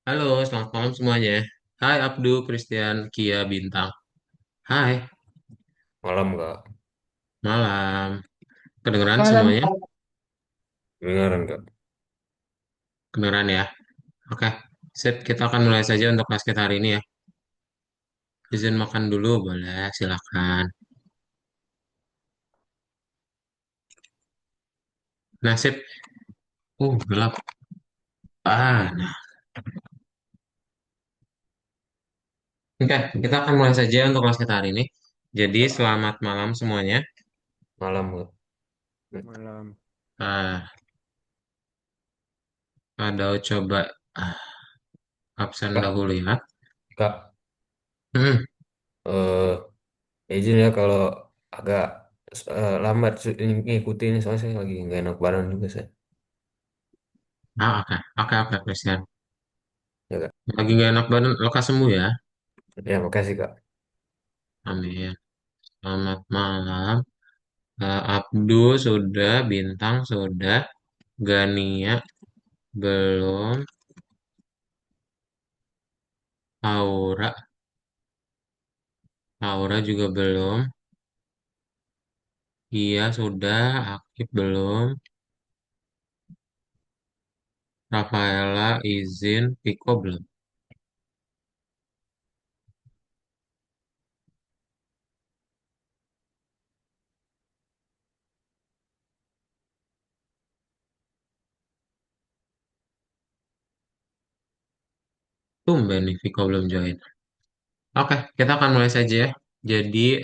Halo, selamat malam semuanya. Hai Abdu, Christian, Kia, Bintang. Hai, Malam nggak? malam. Kedengeran Malam, semuanya? Dengaran nggak? Kedengeran ya? Oke, sip. Kita akan mulai saja untuk kelas kita hari ini ya. Izin makan dulu, boleh? Silakan. Nah, sip. Gelap. Nah. Oke, kita akan mulai saja untuk kelas kita hari ini. Jadi, selamat malam semuanya. Malam nggak? malam. Ah, ada coba ah, absen Kak, dahulu ya. Kak, Hmm, izin ya kalau agak lambat ngikuti ini soalnya saya lagi nggak enak badan juga saya. oke, Christian. Ya Kak. Lagi nggak enak badan, lekas sembuh ya. Ya makasih Kak. Amin. Selamat malam. Abdu sudah, Bintang sudah, Gania belum, Aura, Aura juga belum, Iya sudah, Akif belum, Rafaela izin, Piko belum. Tumben nih, Piko belum join. Oke, kita akan mulai saja ya. Jadi,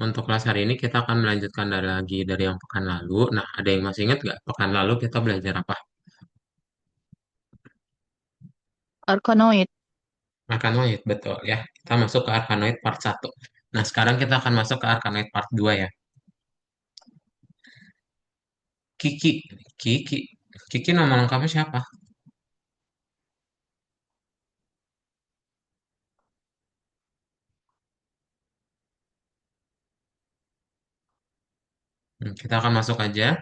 untuk kelas hari ini kita akan melanjutkan lagi dari yang pekan lalu. Nah, ada yang masih ingat nggak? Pekan lalu kita belajar apa? Arkanoid. Arkanoid, betul ya. Kita masuk ke Arkanoid part satu. Nah, sekarang kita akan masuk ke Arkanoid part 2 ya. Kiki, Kiki, Kiki nama lengkapnya siapa? Kita akan masuk aja.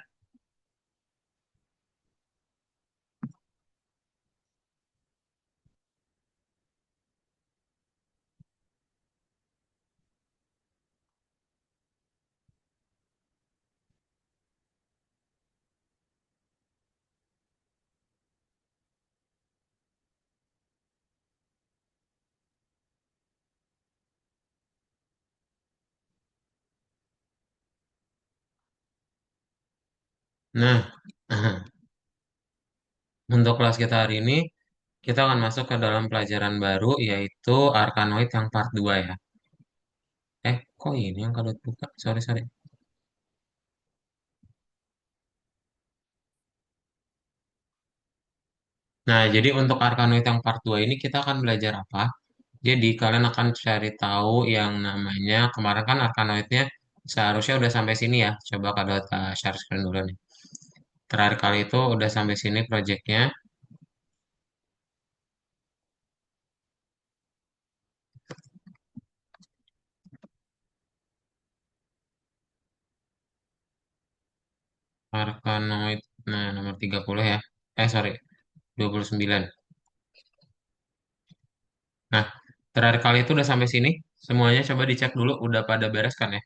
Nah, untuk kelas kita hari ini, kita akan masuk ke dalam pelajaran baru, yaitu Arkanoid yang part 2 ya. Kok ini yang kadut buka? Sorry, sorry. Nah, jadi untuk Arkanoid yang part 2 ini kita akan belajar apa? Jadi, kalian akan cari tahu yang namanya, kemarin kan Arkanoidnya seharusnya udah sampai sini ya. Coba kadut share screen dulu nih. Terakhir kali itu udah sampai sini projectnya. Arkanoid, nah nomor 30 ya. Sorry, 29. Nah, terakhir kali itu udah sampai sini. Semuanya coba dicek dulu, udah pada beres kan ya?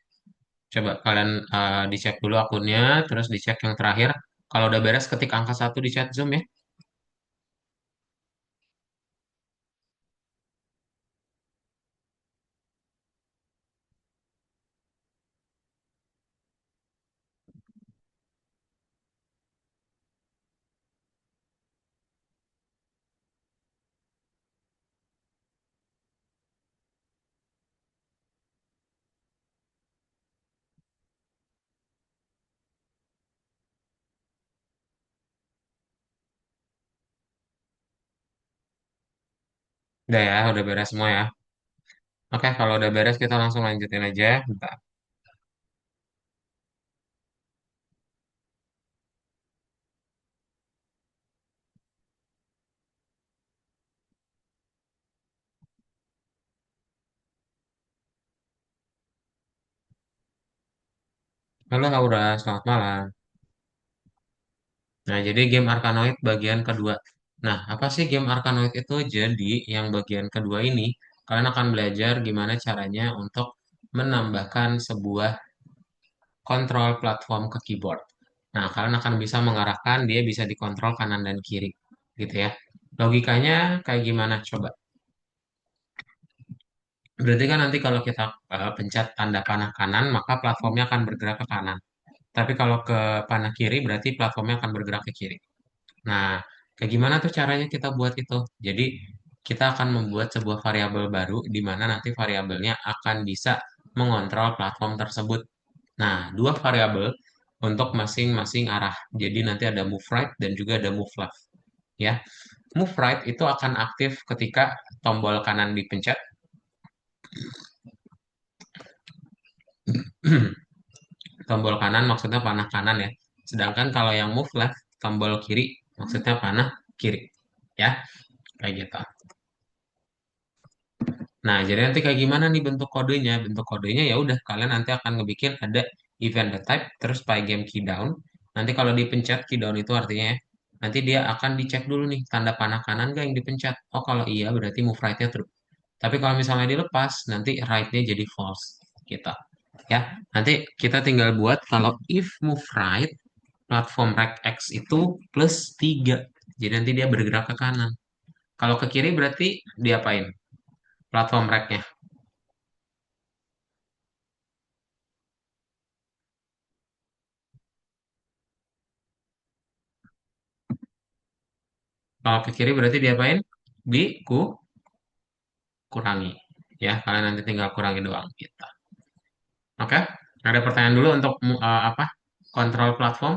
Coba kalian dicek dulu akunnya, terus dicek yang terakhir. Kalau udah beres, ketik angka satu di chat Zoom ya. Udah ya, udah beres semua ya. Oke, kalau udah beres kita langsung lanjutin aja. Bentar. Halo Aura, selamat malam. Nah, jadi game Arkanoid bagian kedua. Nah, apa sih game Arkanoid itu? Jadi, yang bagian kedua ini, kalian akan belajar gimana caranya untuk menambahkan sebuah kontrol platform ke keyboard. Nah, kalian akan bisa mengarahkan dia bisa dikontrol kanan dan kiri, gitu ya. Logikanya kayak gimana? Coba. Berarti kan nanti kalau kita pencet tanda panah kanan, maka platformnya akan bergerak ke kanan. Tapi kalau ke panah kiri, berarti platformnya akan bergerak ke kiri. Nah, kayak gimana tuh caranya kita buat itu? Jadi, kita akan membuat sebuah variabel baru di mana nanti variabelnya akan bisa mengontrol platform tersebut. Nah, dua variabel untuk masing-masing arah. Jadi nanti ada move right dan juga ada move left. Ya, move right itu akan aktif ketika tombol kanan dipencet. Tombol kanan maksudnya panah kanan ya. Sedangkan kalau yang move left, tombol kiri maksudnya panah kiri. Ya, kayak gitu. Nah, jadi nanti kayak gimana nih bentuk kodenya? Bentuk kodenya ya udah kalian nanti akan ngebikin ada event the type terus by game key down. Nanti kalau dipencet key down itu artinya ya, nanti dia akan dicek dulu nih tanda panah kanan gak yang dipencet. Oh, kalau iya berarti move right-nya true. Tapi kalau misalnya dilepas, nanti right-nya jadi false gitu. Ya, nanti kita tinggal buat kalau if move right platform rect X itu plus 3. Jadi nanti dia bergerak ke kanan. Kalau ke kiri berarti diapain? Platform rect-nya. Kalau ke kiri berarti diapain? Dikurangi. Ya, kalian nanti tinggal kurangi doang gitu. Oke? Ada pertanyaan dulu untuk apa? Kontrol platform.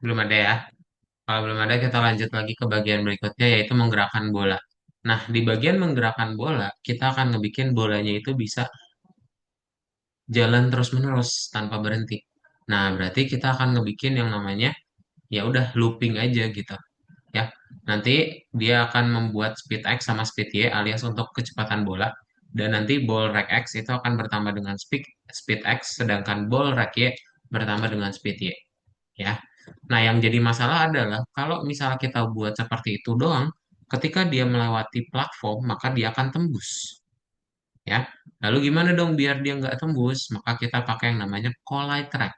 Belum ada ya? Kalau belum ada kita lanjut lagi ke bagian berikutnya yaitu menggerakkan bola. Nah, di bagian menggerakkan bola, kita akan ngebikin bolanya itu bisa jalan terus-menerus tanpa berhenti. Nah, berarti kita akan ngebikin yang namanya ya udah looping aja gitu. Ya, nanti dia akan membuat speed x sama speed y alias untuk kecepatan bola dan nanti ball rec x itu akan bertambah dengan speed x sedangkan ball rec y bertambah dengan speed y ya. Nah, yang jadi masalah adalah kalau misalnya kita buat seperti itu doang, ketika dia melewati platform maka dia akan tembus ya. Lalu gimana dong biar dia nggak tembus? Maka kita pakai yang namanya collide track.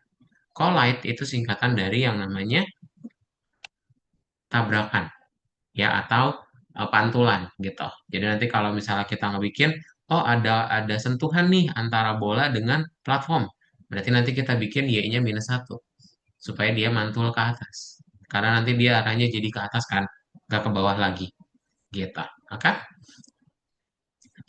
Collide itu singkatan dari yang namanya tabrakan ya atau pantulan gitu. Jadi nanti kalau misalnya kita ngebikin, oh ada sentuhan nih antara bola dengan platform. Berarti nanti kita bikin y-nya -1 supaya dia mantul ke atas. Karena nanti dia arahnya jadi ke atas kan, nggak ke bawah lagi gitu. Oke?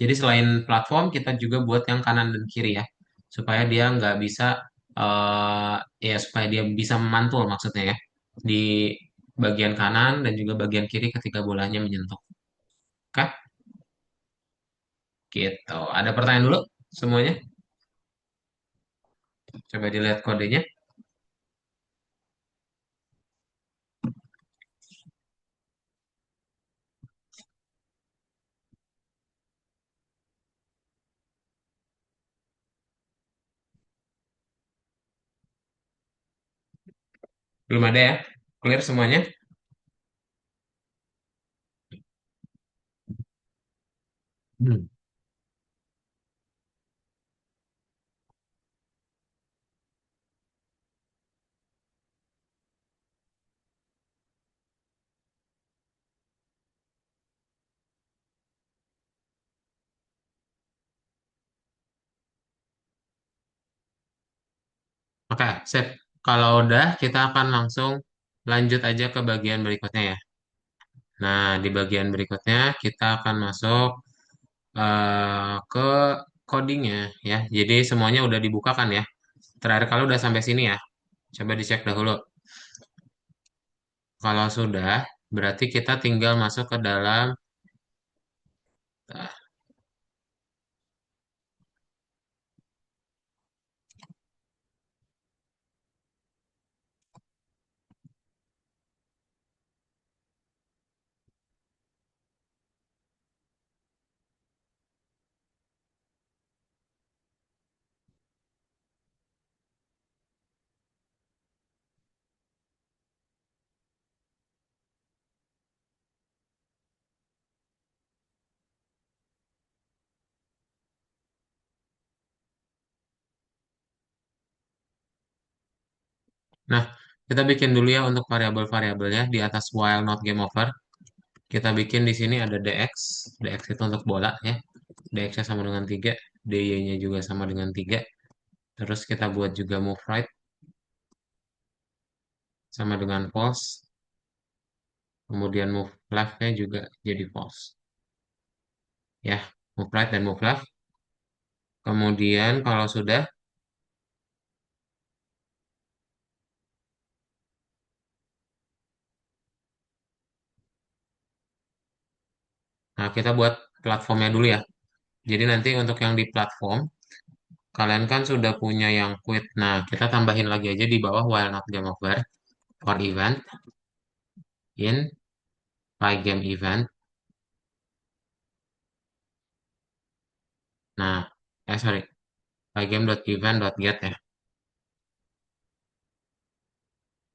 Jadi selain platform kita juga buat yang kanan dan kiri ya, supaya dia nggak bisa eh ya supaya dia bisa memantul maksudnya ya di bagian kanan dan juga bagian kiri ketika bolanya menyentuh. Oke? Gitu. Ada pertanyaan dulu semuanya? Coba dilihat kodenya. Belum ada ya? Clear semuanya? Hmm. Oke, sip. Kalau udah, kita akan langsung lanjut aja ke bagian berikutnya ya. Nah, di bagian berikutnya kita akan masuk ke codingnya ya. Jadi semuanya udah dibuka kan ya. Terakhir kali udah sampai sini ya. Coba dicek dahulu. Kalau sudah, berarti kita tinggal masuk ke dalam. Nah, kita bikin dulu ya untuk variabel-variabelnya di atas while not game over. Kita bikin di sini ada dx. Dx itu untuk bola ya. Dx-nya sama dengan 3, dy-nya juga sama dengan 3. Terus kita buat juga move right sama dengan false. Kemudian move left-nya juga jadi false. Ya, move right dan move left. Kemudian kalau sudah, nah kita buat platformnya dulu ya. Jadi nanti untuk yang di platform, kalian kan sudah punya yang quit. Nah, kita tambahin lagi aja di bawah while not game over for event in pygame event. Nah, sorry, pygame.event.get ya.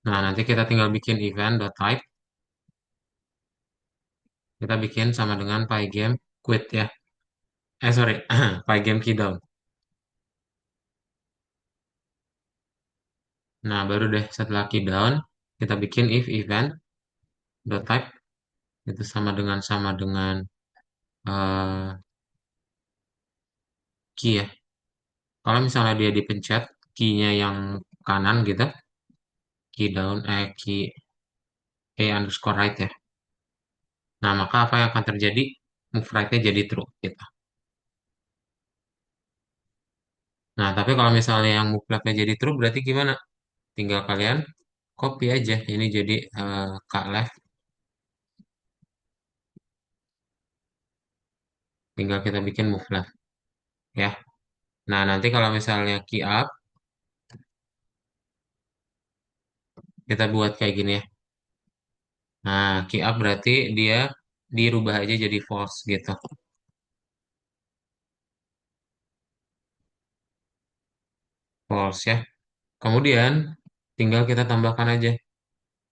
Nah, nanti kita tinggal bikin event.type. Kita bikin sama dengan pygame quit ya. Sorry, pygame keydown. Nah, baru deh setelah keydown, kita bikin if event.type itu sama dengan eh, key ya. Kalau misalnya dia dipencet key-nya yang kanan gitu, key down, key underscore right ya. Nah, maka apa yang akan terjadi? Move right-nya jadi true gitu. Nah, tapi kalau misalnya yang move left-nya jadi true, berarti gimana? Tinggal kalian copy aja. Ini jadi k left. Tinggal kita bikin move left ya. Nah, nanti kalau misalnya key up, kita buat kayak gini ya. Nah, key up berarti dia dirubah aja jadi false gitu. False ya. Kemudian tinggal kita tambahkan aja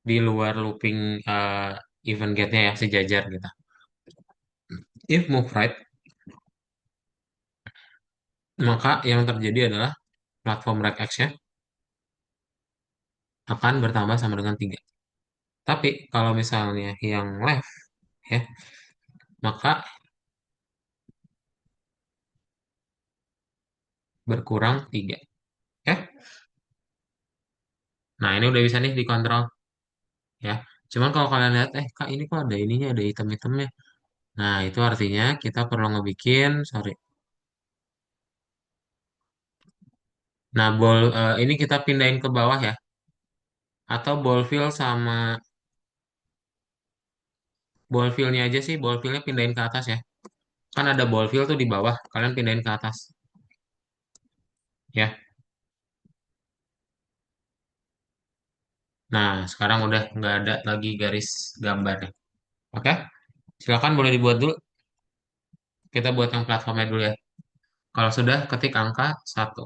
di luar looping eh, event get-nya ya sejajar gitu. If move right, maka yang terjadi adalah platform right X-nya akan bertambah sama dengan 3. Tapi kalau misalnya yang left ya, maka berkurang 3. Ya. Nah, ini udah bisa nih dikontrol ya. Cuman kalau kalian lihat, Kak ini kok ada ininya, ada item-itemnya. Nah, itu artinya kita perlu ngebikin, sorry. Nah, ini kita pindahin ke bawah ya. Atau ball fill sama ball fill-nya aja sih, ball fill-nya pindahin ke atas ya. Kan ada ball fill tuh di bawah, kalian pindahin ke atas. Ya. Nah, sekarang udah nggak ada lagi garis gambarnya. Oke, silakan boleh dibuat dulu. Kita buat yang platformnya dulu ya. Kalau sudah, ketik angka 1.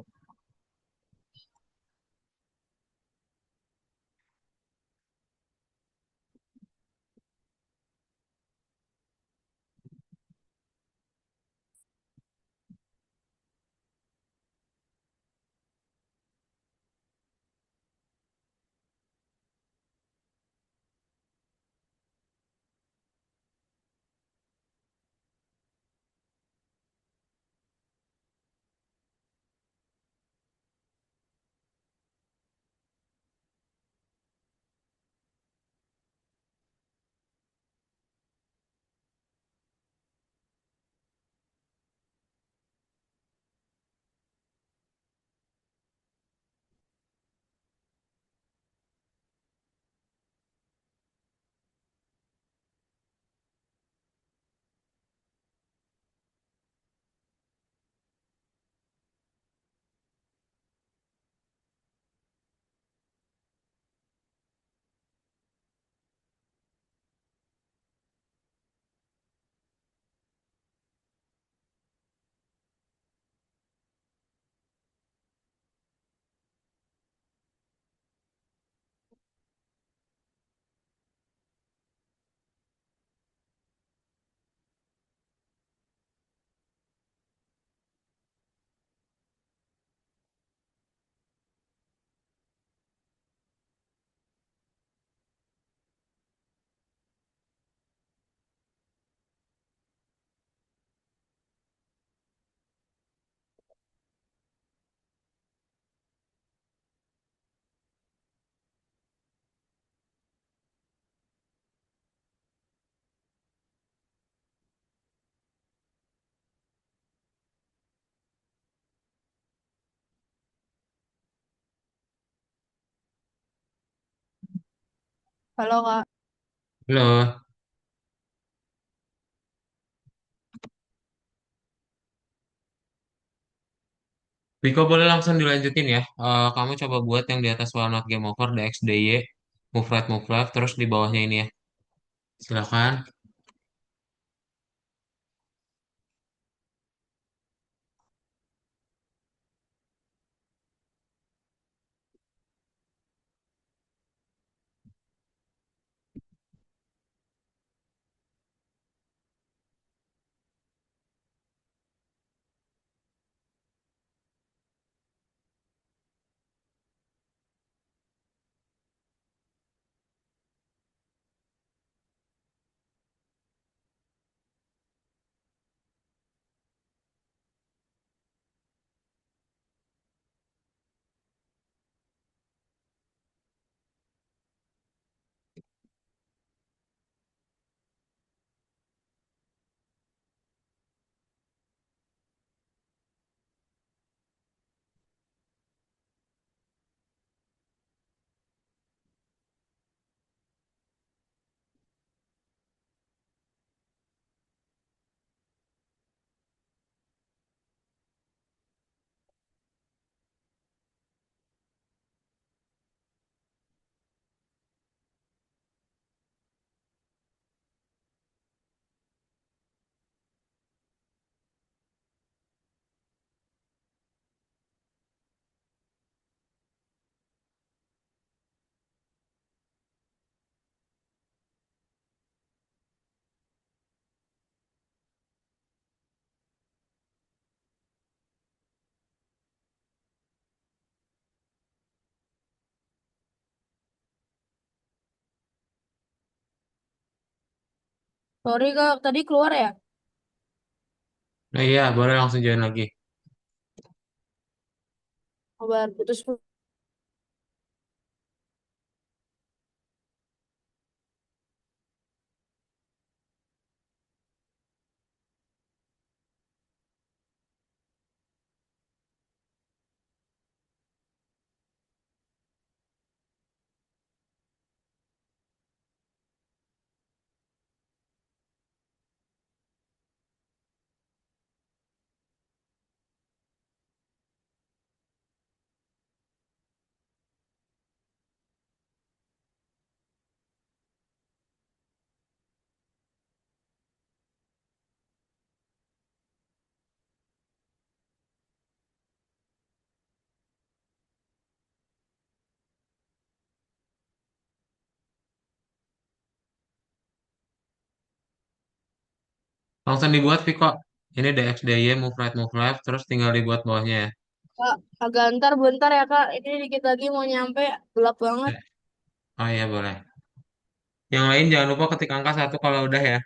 Halo Kak. Halo, Viko boleh langsung dilanjutin ya. Kamu coba buat yang di atas Walnut Game Over, DXDY, Move Right, terus di bawahnya ini ya. Silakan. Sorry Kak, tadi keluar ya? Nah iya, boleh langsung join lagi. Kabar putus. Langsung dibuat Viko. Ini DXDY, Move Right, terus tinggal dibuat bawahnya ya. Kak, agak ntar bentar ya Kak. Ini dikit lagi mau nyampe. Gelap banget. Eh, Oh iya boleh. Yang lain jangan lupa ketik angka satu kalau udah ya.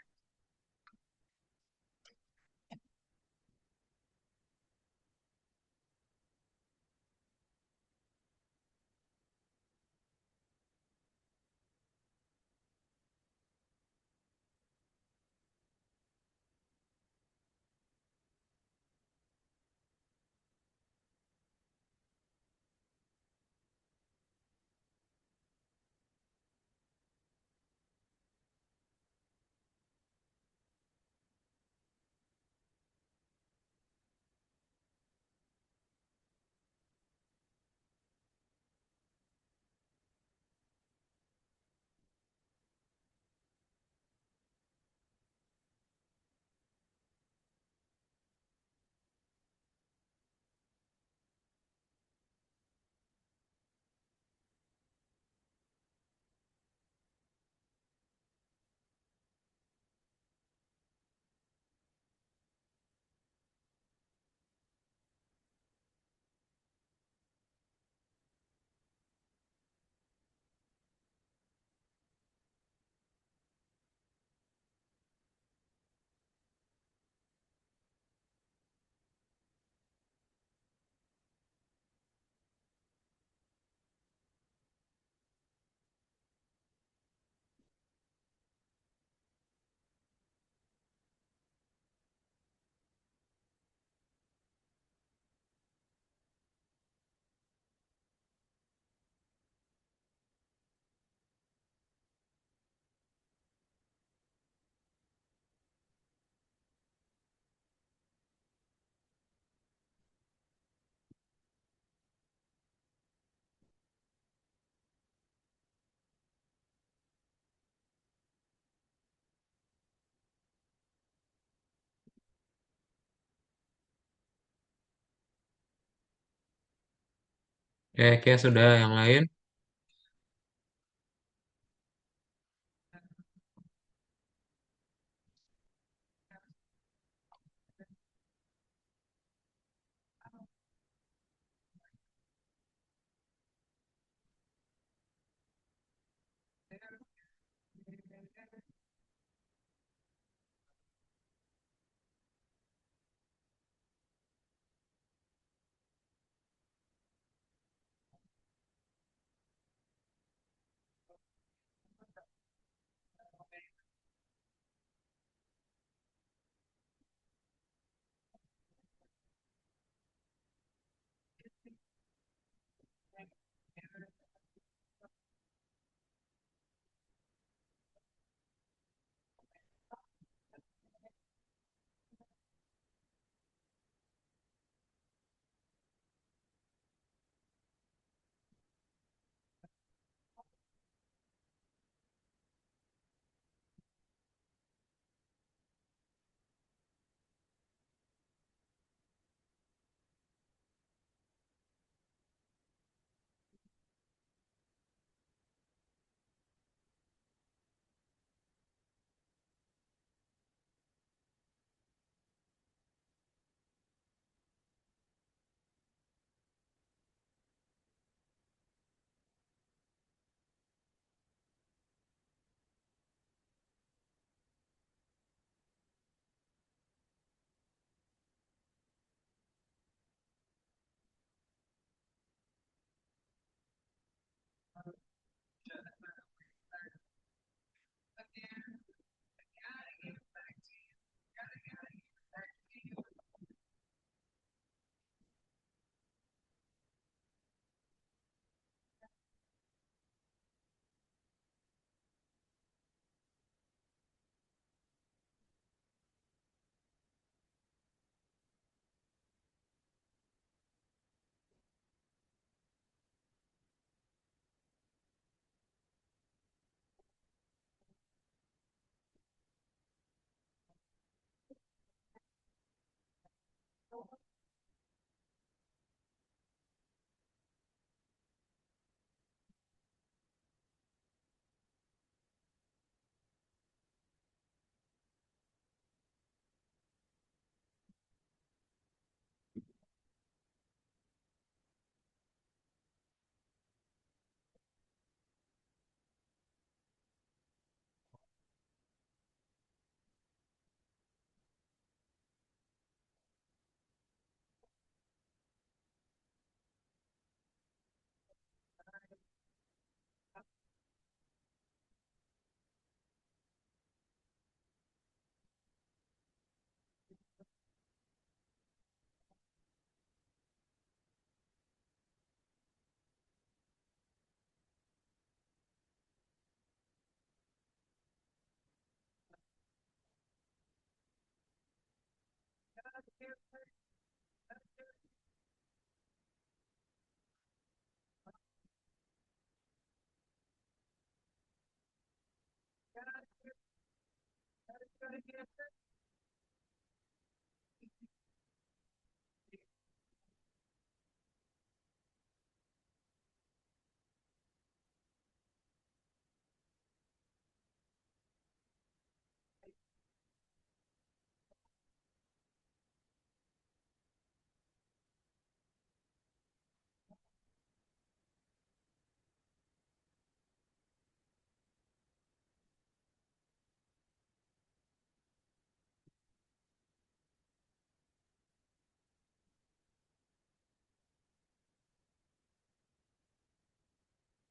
Kayak sudah yang lain.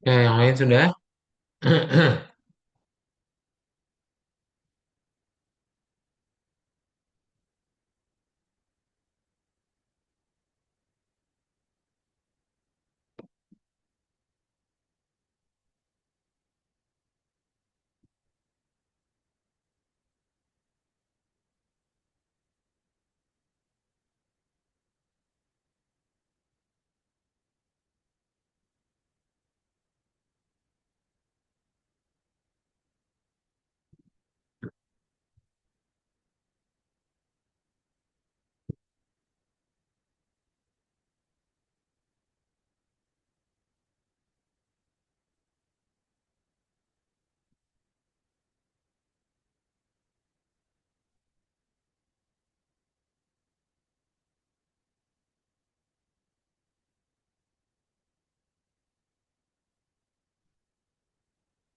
Ya, yang lain sudah.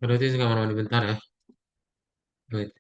Berarti ke kamar mandi bentar ya. Wait.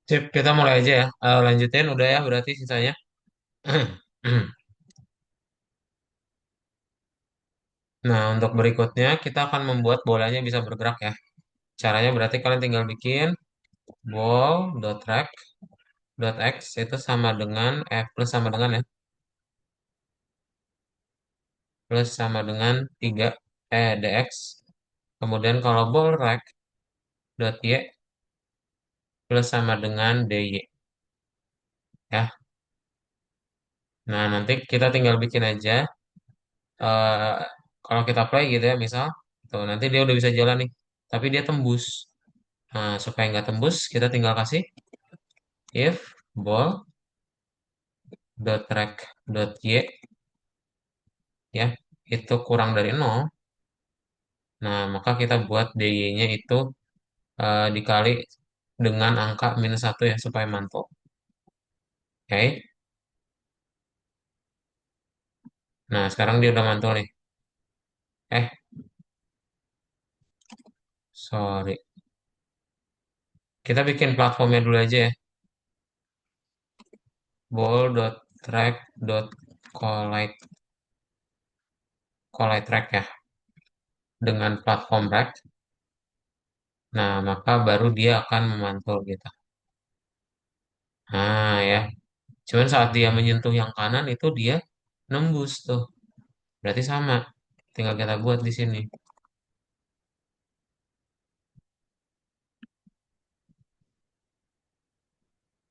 Sip, kita mulai aja ya. Lanjutin udah ya berarti sisanya. Nah, untuk berikutnya kita akan membuat bolanya bisa bergerak ya. Caranya berarti kalian tinggal bikin ball.rect.x itu sama dengan plus sama dengan ya. plus sama dengan 3 dx. Kemudian kalau ball rec dot y plus sama dengan dy ya. Nah, nanti kita tinggal bikin aja eh kalau kita play gitu ya, misal tuh nanti dia udah bisa jalan nih. Tapi dia tembus. Nah, supaya nggak tembus, kita tinggal kasih if ball dot rec dot y ya itu kurang dari nol. Nah, maka kita buat dy-nya itu dikali dengan angka -1 ya supaya mantul. Oke. Nah, sekarang dia udah mantul nih. Eh, sorry. Kita bikin platformnya dulu aja ya. Ball.track.collect collect track ya dengan platform track. Nah, maka baru dia akan memantul gitu. Nah, ya. Cuman saat dia menyentuh yang kanan itu dia nembus tuh. Berarti sama. Tinggal kita buat di sini.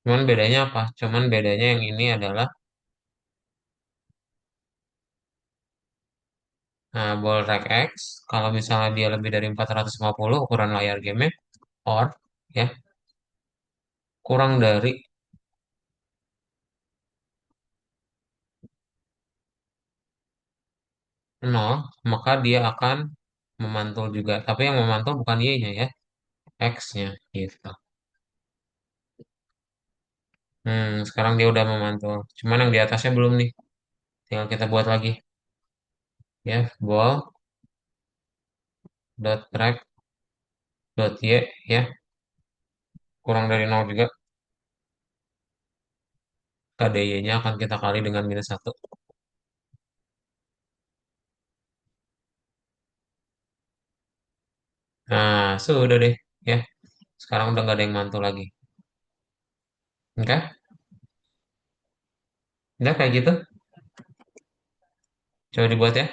Cuman bedanya apa? Cuman bedanya yang ini adalah ball rack X. Kalau misalnya dia lebih dari 450 ukuran layar game or ya kurang dari nol, maka dia akan memantul juga. Tapi yang memantul bukan Y-nya ya, X-nya gitu. Sekarang dia udah memantul. Cuman yang di atasnya belum nih. Tinggal kita buat lagi. Ya, ball dot track dot y ya kurang dari nol juga. KDY-nya akan kita kali dengan -1. Nah, sudah deh. Ya, sekarang udah nggak ada yang mantul lagi. Oke? Udah kayak gitu. Coba dibuat ya.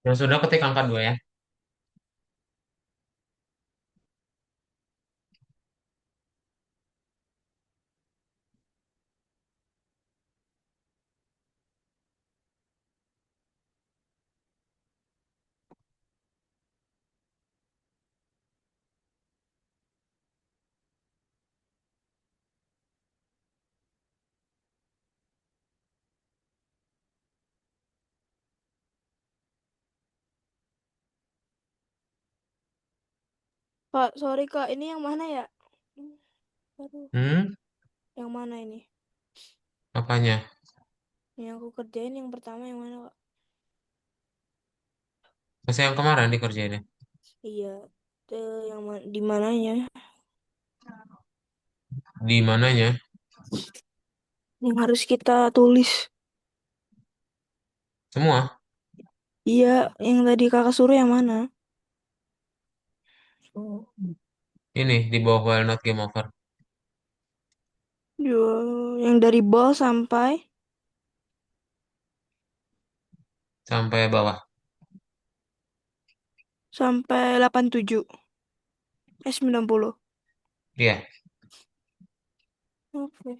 Nah, sudah ketik angka 2 ya. Kak, sorry Kak, ini yang mana ya? Aduh, Hmm, yang mana ini? apanya? Yang aku kerjain yang pertama yang mana Kak? Masih yang kemarin dikerjainnya. Iya, di mananya? Di mananya? Yang harus kita tulis. Semua. Iya, yang tadi kakak suruh yang mana? Ini di bawah while not game over. Yang dari ball Sampai bawah. sampai 87. 90. Iya. Oke.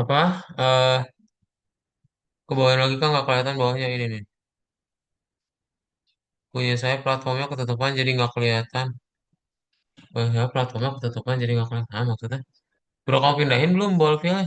Apa? Eh, ke bawah lagi kan nggak kelihatan bawahnya ini nih. Punya saya platformnya ketutupan jadi nggak kelihatan. Punya saya platformnya ketutupan jadi nggak kelihatan. Ah, maksudnya. Bro, kamu pindahin belum ball file?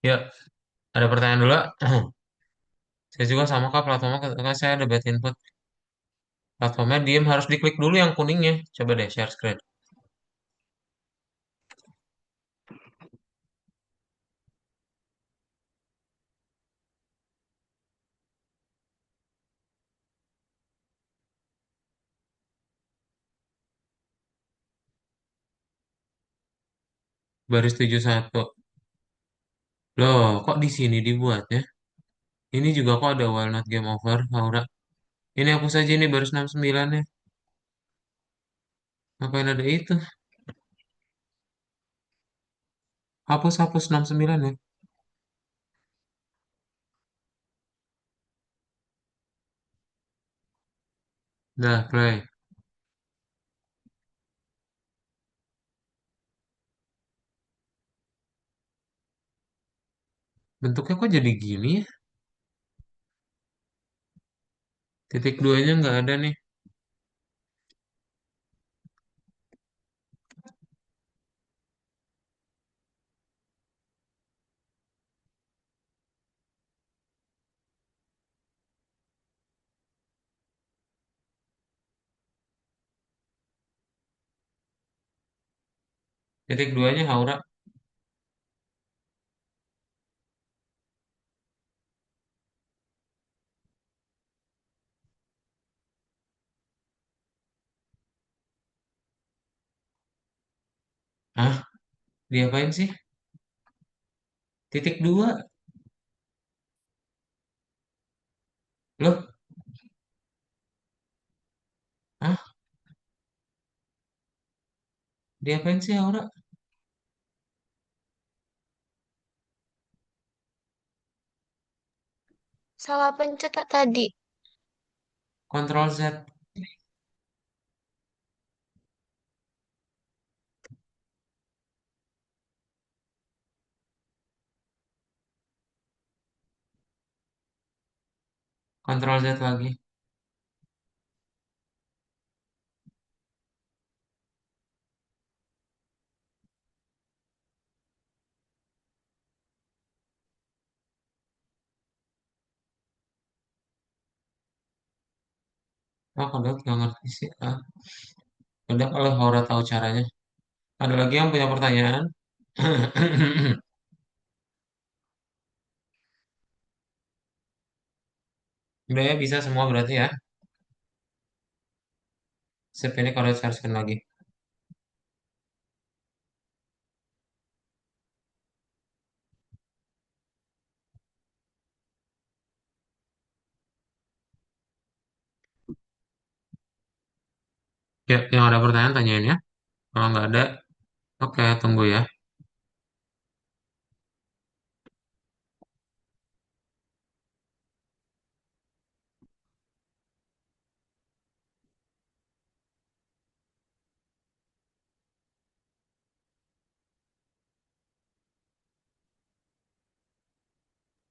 Ya, ada pertanyaan dulu. Saya juga sama kak platformnya ketika saya ada bad input. Platformnya diem harus diklik dulu yang kuningnya. Coba deh share screen. Baris 71. Loh, kok di sini dibuatnya? Ini juga kok ada Walnut Game Over, Laura. Ini aku saja ini baris 69 ya. Ngapain ada itu? Hapus 69 ya. Dah, play. Bentuknya kok jadi gini ya? Titik duanya nggak ada nih. Titik duanya Haura. Hah? Diapain sih? Titik dua. Loh? Hah? Diapain sih Haura? Salah pencet tak tadi. Kontrol Z. Kontrol Z lagi. Oh, kalau nggak ngerti sih. Ah. Udah kalau Haura tahu caranya. Ada lagi yang punya pertanyaan? Udah ya, bisa semua berarti ya. Sip, ini kalau share lagi. Ya, yang ada pertanyaan tanyain ya. Kalau nggak ada, oke, tunggu ya.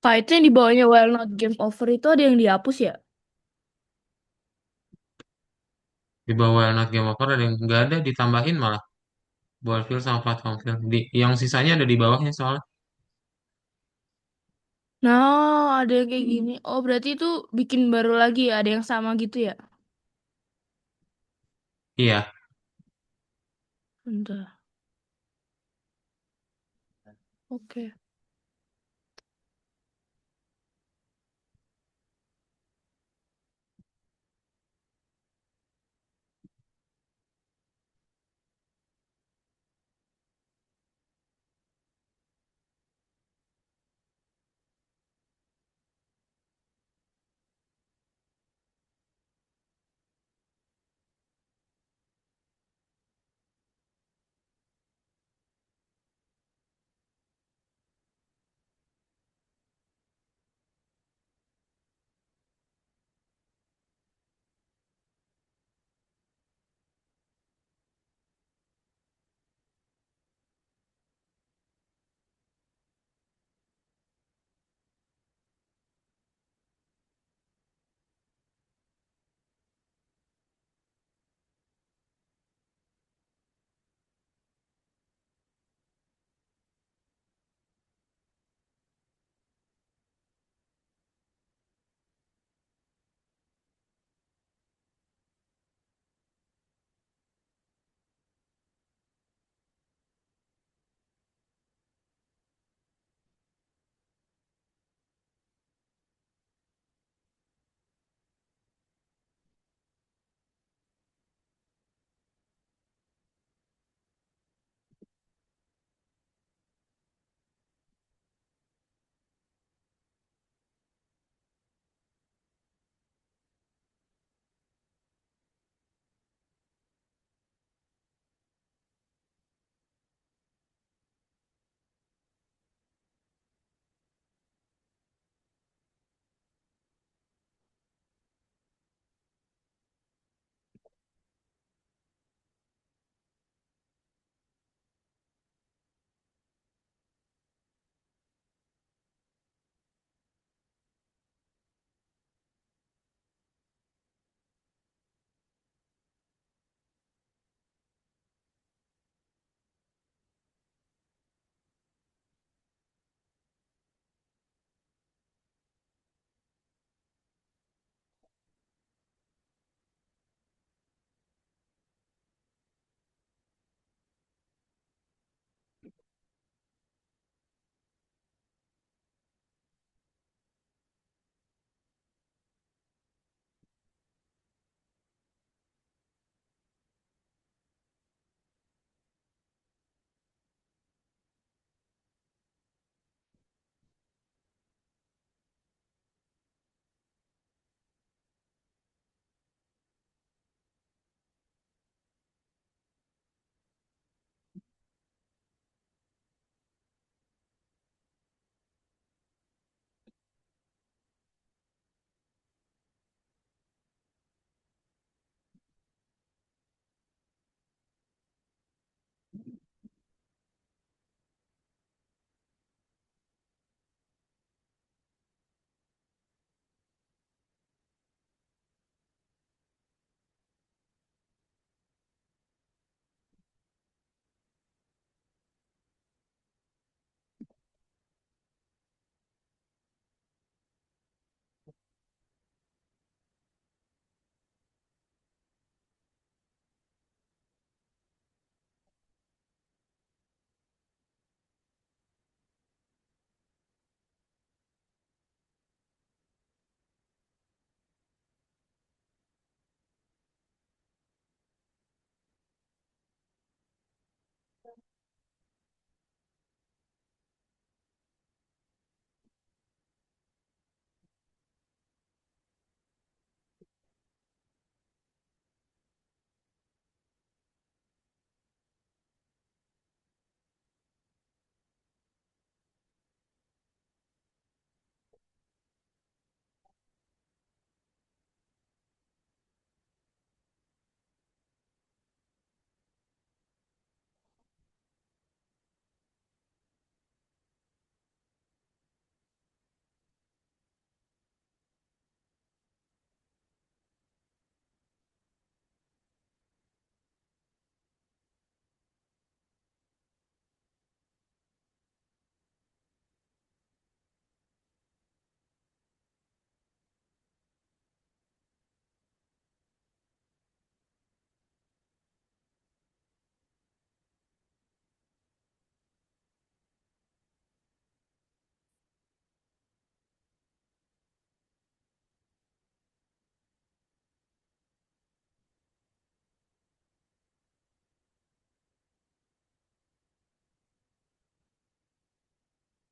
Kak, itu yang di bawahnya While Not Game Over itu ada yang dihapus ya? Di bawah not game over ada yang nggak ada, ditambahin malah. Ball fill sama platform fill. Yang sisanya ada di bawahnya soalnya. Nah, ada yang kayak gini. Oh, berarti itu bikin baru lagi ya? Ada yang sama gitu ya? Iya, Bentar. Oke.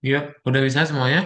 Yuk, udah bisa semuanya?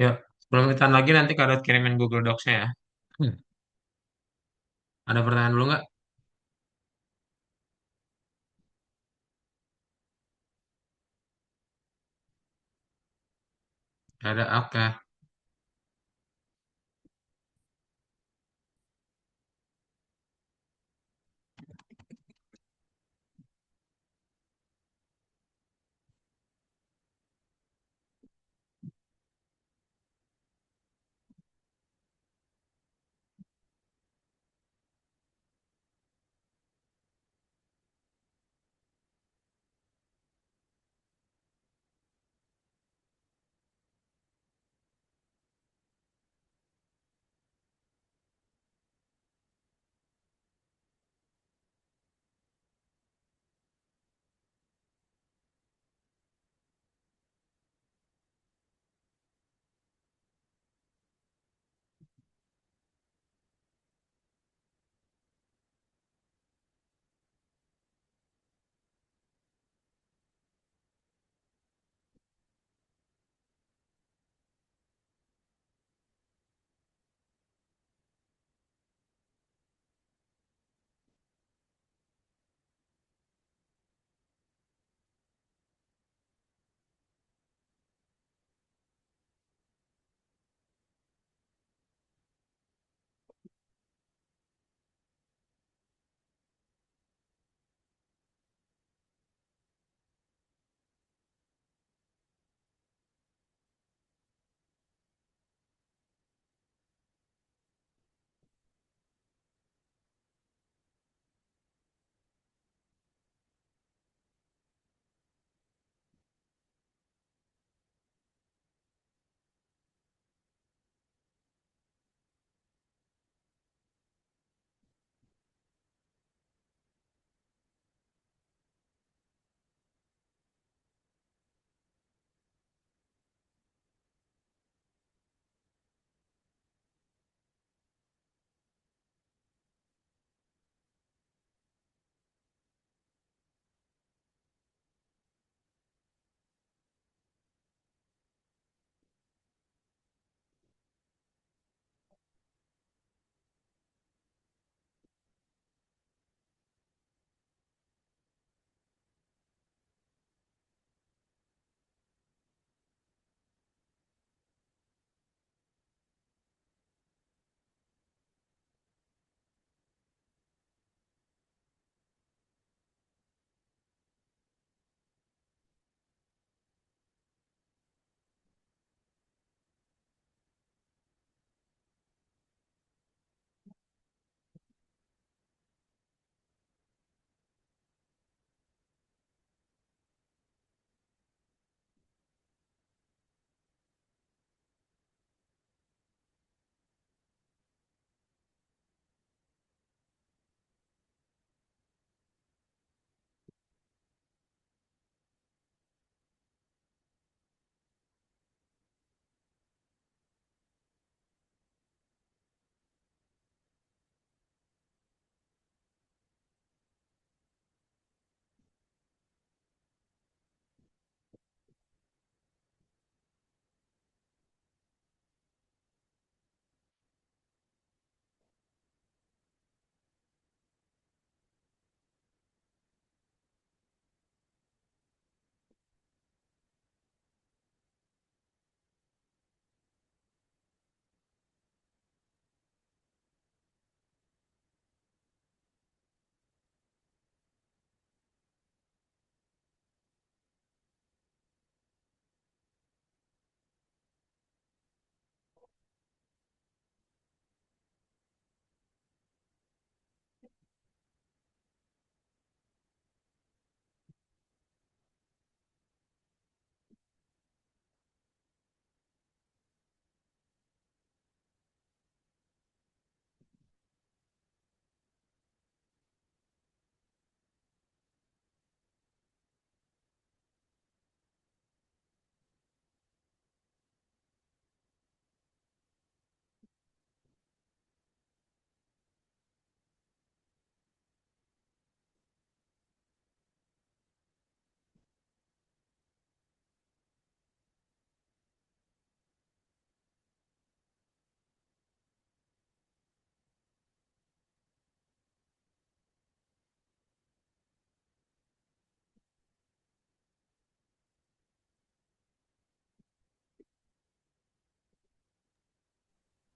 Yuk, 10 menitan lagi nanti Kak Dot kirimin Google Docs-nya ya. Hmm. Ada pertanyaan dulu nggak? Ada, oke.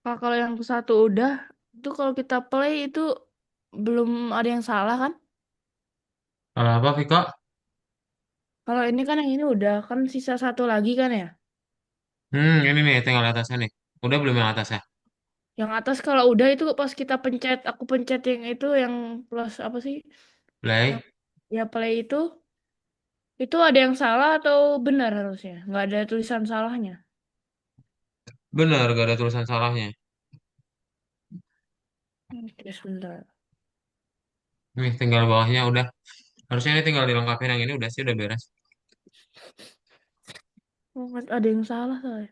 Kak, kalau yang satu udah, itu kalau kita play itu belum ada yang salah kan? Kalau apa, Viko? Kalau ini kan yang ini udah, kan sisa satu lagi kan ya? Ini nih, tinggal atasnya nih. Udah belum yang atas ya? Yang atas kalau udah itu pas kita pencet, aku pencet yang itu yang plus apa sih? Yang Play. ya play itu ada yang salah atau benar harusnya? Nggak ada tulisan salahnya. Bener, gak ada tulisan salahnya. Oke, sebentar. Nih, tinggal bawahnya udah. Harusnya ini tinggal dilengkapin yang ini udah sih, udah beres. Oh, ada yang salah saya.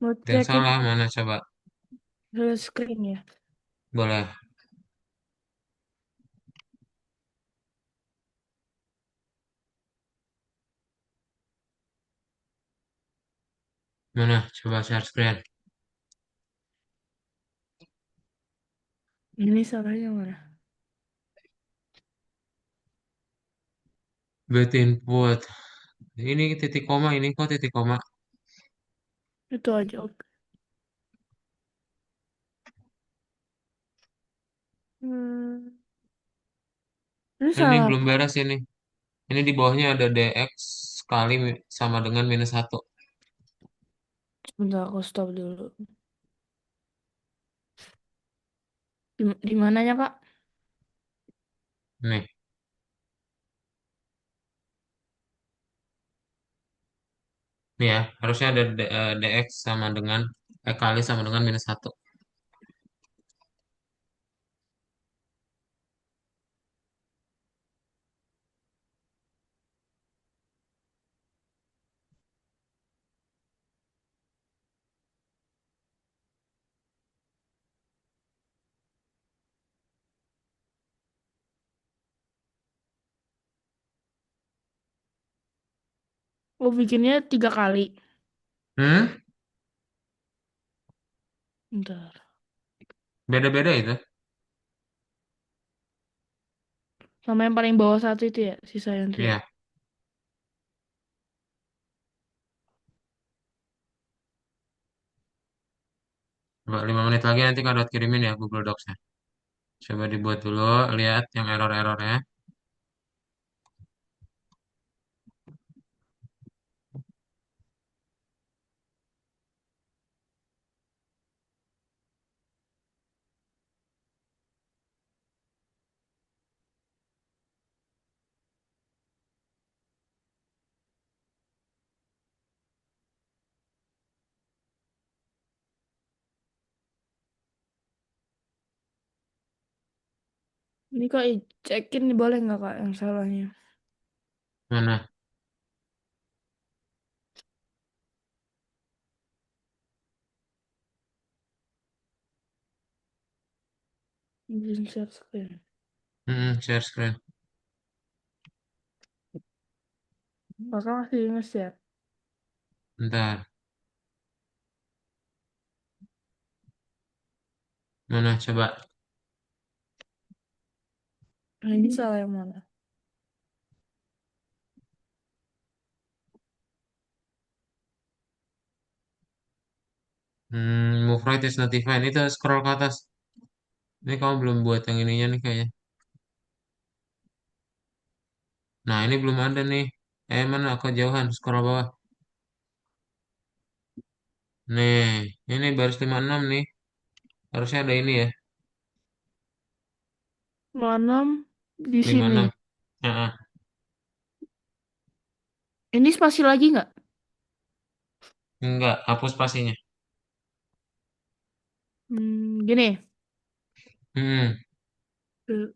Mau Yang cek ini salah mana coba? screen ya. Boleh. Mana? Coba share screen. Ini salahnya mana? Bad input. Ini titik koma, ini kok titik koma. Itu aja. Oke. Hmm, ini Ini salah. belum beres ini. Ini di bawahnya ada dx kali sama dengan minus satu. Bentar aku stop dulu. Di mananya, Kak? Nih, nih ya. Harusnya ada dx sama dengan kali sama dengan minus satu. Oh, bikinnya 3 kali. Hmm? Bentar. Beda-beda itu. Sama yang paling bawah satu itu ya, sisa yang trik. Iya. Coba 5 menit lagi nanti Kak Dot kirimin ya Google Docs-nya. Coba dibuat dulu, lihat yang error-errornya. Ini Kak, cekin boleh nggak Kak yang salahnya? Mana? Izin share screen. Share screen. Kakak masih nge-share. Bentar. Mana coba? Nah, ini salah yang mana? Move right is not defined. Itu scroll ke atas. Ini kamu belum buat yang ininya nih kayaknya. Nah, ini belum ada nih. Mana aku jauhan, scroll bawah. Nih, ini baris 56 nih. Harusnya ada ini ya, 6 di sini. 56. Heeh. Ini spasi lagi nggak? Enggak, hapus spasinya. Gini. Hmm, Eh,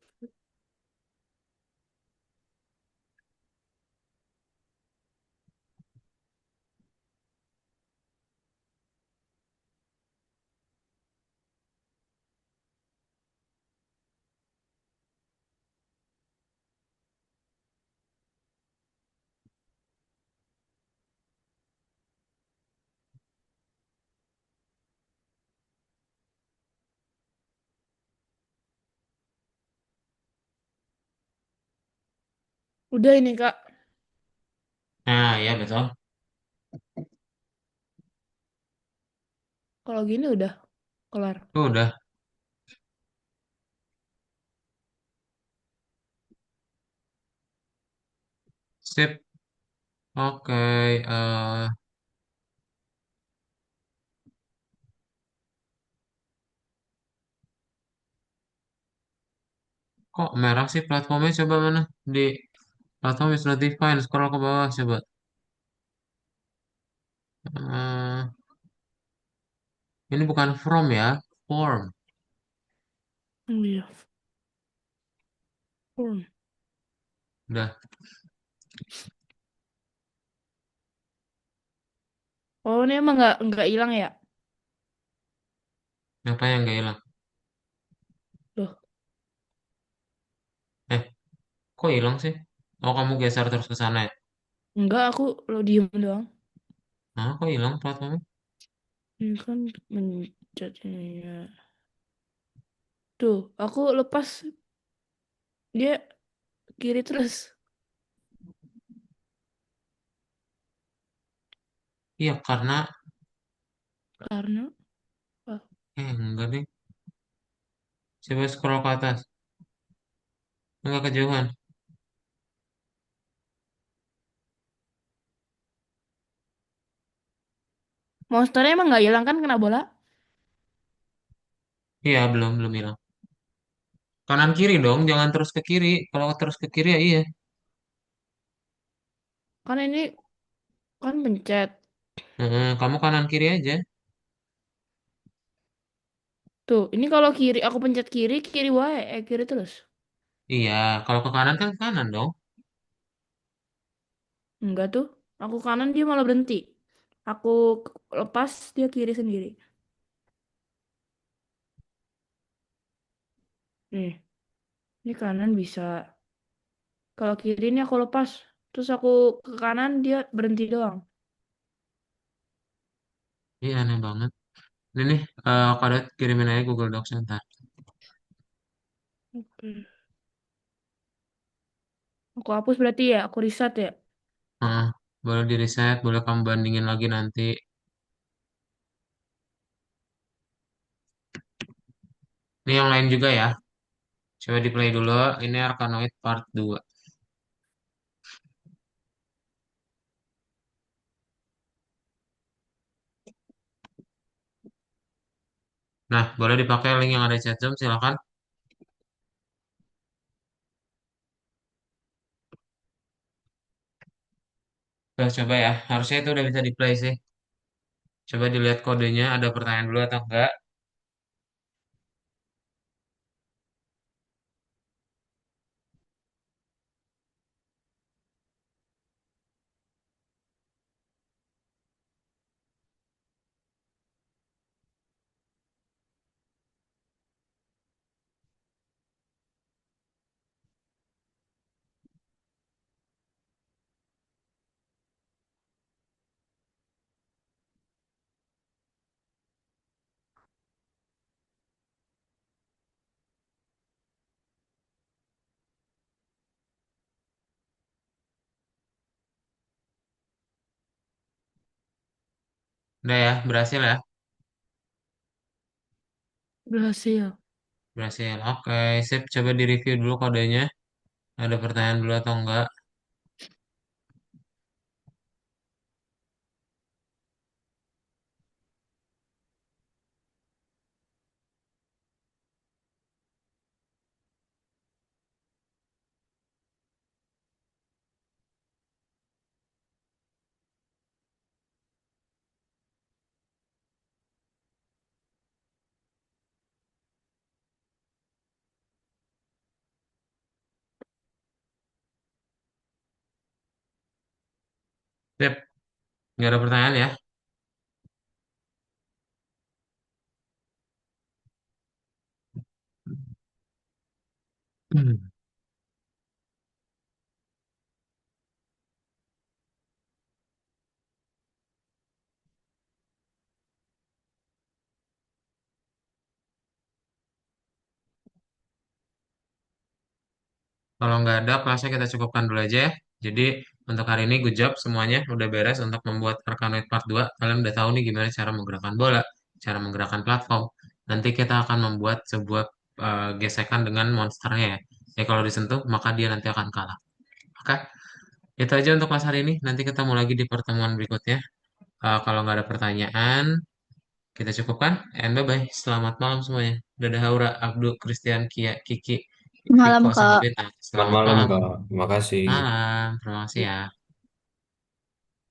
Udah ini Kak. nah ya betul. Kalau gini udah kelar. Oh, udah. Sip. Oke. Kok merah sih platformnya? Coba mana? Di platform is not defined. Scroll ke bawah coba. Eh, ini bukan from ya. Form. Oh iya. Udah. Oh, ini emang nggak hilang ya? Apa yang nggak hilang? Loh, Eh, kok hilang sih? Oh, kamu geser terus ke sana ya? enggak, aku lo diem doang. Nah, kok hilang platformnya? Ini kan mencet ini ya. Tuh, aku lepas dia kiri terus. Iya, karena... Karena apa? Enggak deh. Coba scroll ke atas. Enggak kejauhan. Monsternya emang nggak hilang kan kena bola? Iya, belum hilang. Kanan kiri dong, jangan terus ke kiri. Kalau terus ke kiri ya iya. Kan ini kan pencet. Heeh, kamu kanan kiri aja. Tuh, ini kalau kiri aku pencet kiri, kiri wae, kiri terus. Iya, kalau ke kanan kan kanan dong. Enggak tuh. Aku kanan dia malah berhenti. Aku lepas dia kiri sendiri. Nih, ini kanan bisa. Kalau kiri ini aku lepas. Terus aku ke kanan dia berhenti doang. Iya, aneh banget. Ini nih, kode kirimin aja Google Docs ntar. Oke. Aku hapus berarti ya, aku reset ya. Heeh, boleh di reset, boleh kamu bandingin lagi nanti. Ini yang lain juga ya. Coba di play dulu. Ini Arkanoid Part 2. Nah, boleh dipakai link yang ada di chat Zoom, silakan. Coba ya. Harusnya itu udah bisa di play sih. Coba dilihat kodenya, ada pertanyaan dulu atau enggak. Udah ya, berhasil ya. Berhasil. Berhasil. Oke, sip. Coba di-review dulu kodenya. Ada pertanyaan dulu atau enggak. Sip. Nggak ada pertanyaan ya. Hmm. Kalau nggak ada, kelasnya kita cukupkan dulu aja ya. Jadi, untuk hari ini good job semuanya. Udah beres untuk membuat Arkanoid Part 2. Kalian udah tahu nih gimana cara menggerakkan bola, cara menggerakkan platform. Nanti kita akan membuat sebuah gesekan dengan monsternya ya. Ya kalau disentuh maka dia nanti akan kalah. Oke, itu aja untuk kelas hari ini. Nanti ketemu lagi di pertemuan berikutnya. Kalau nggak ada pertanyaan, kita cukupkan. And bye-bye. Selamat malam semuanya. Dadah Aura, Abdul, Christian, Kia, Kiki, Malam, Riko, sama Kak. Beta. Selamat Selamat malam, malam. Kak. Makasih. Malam. Terima kasih ya.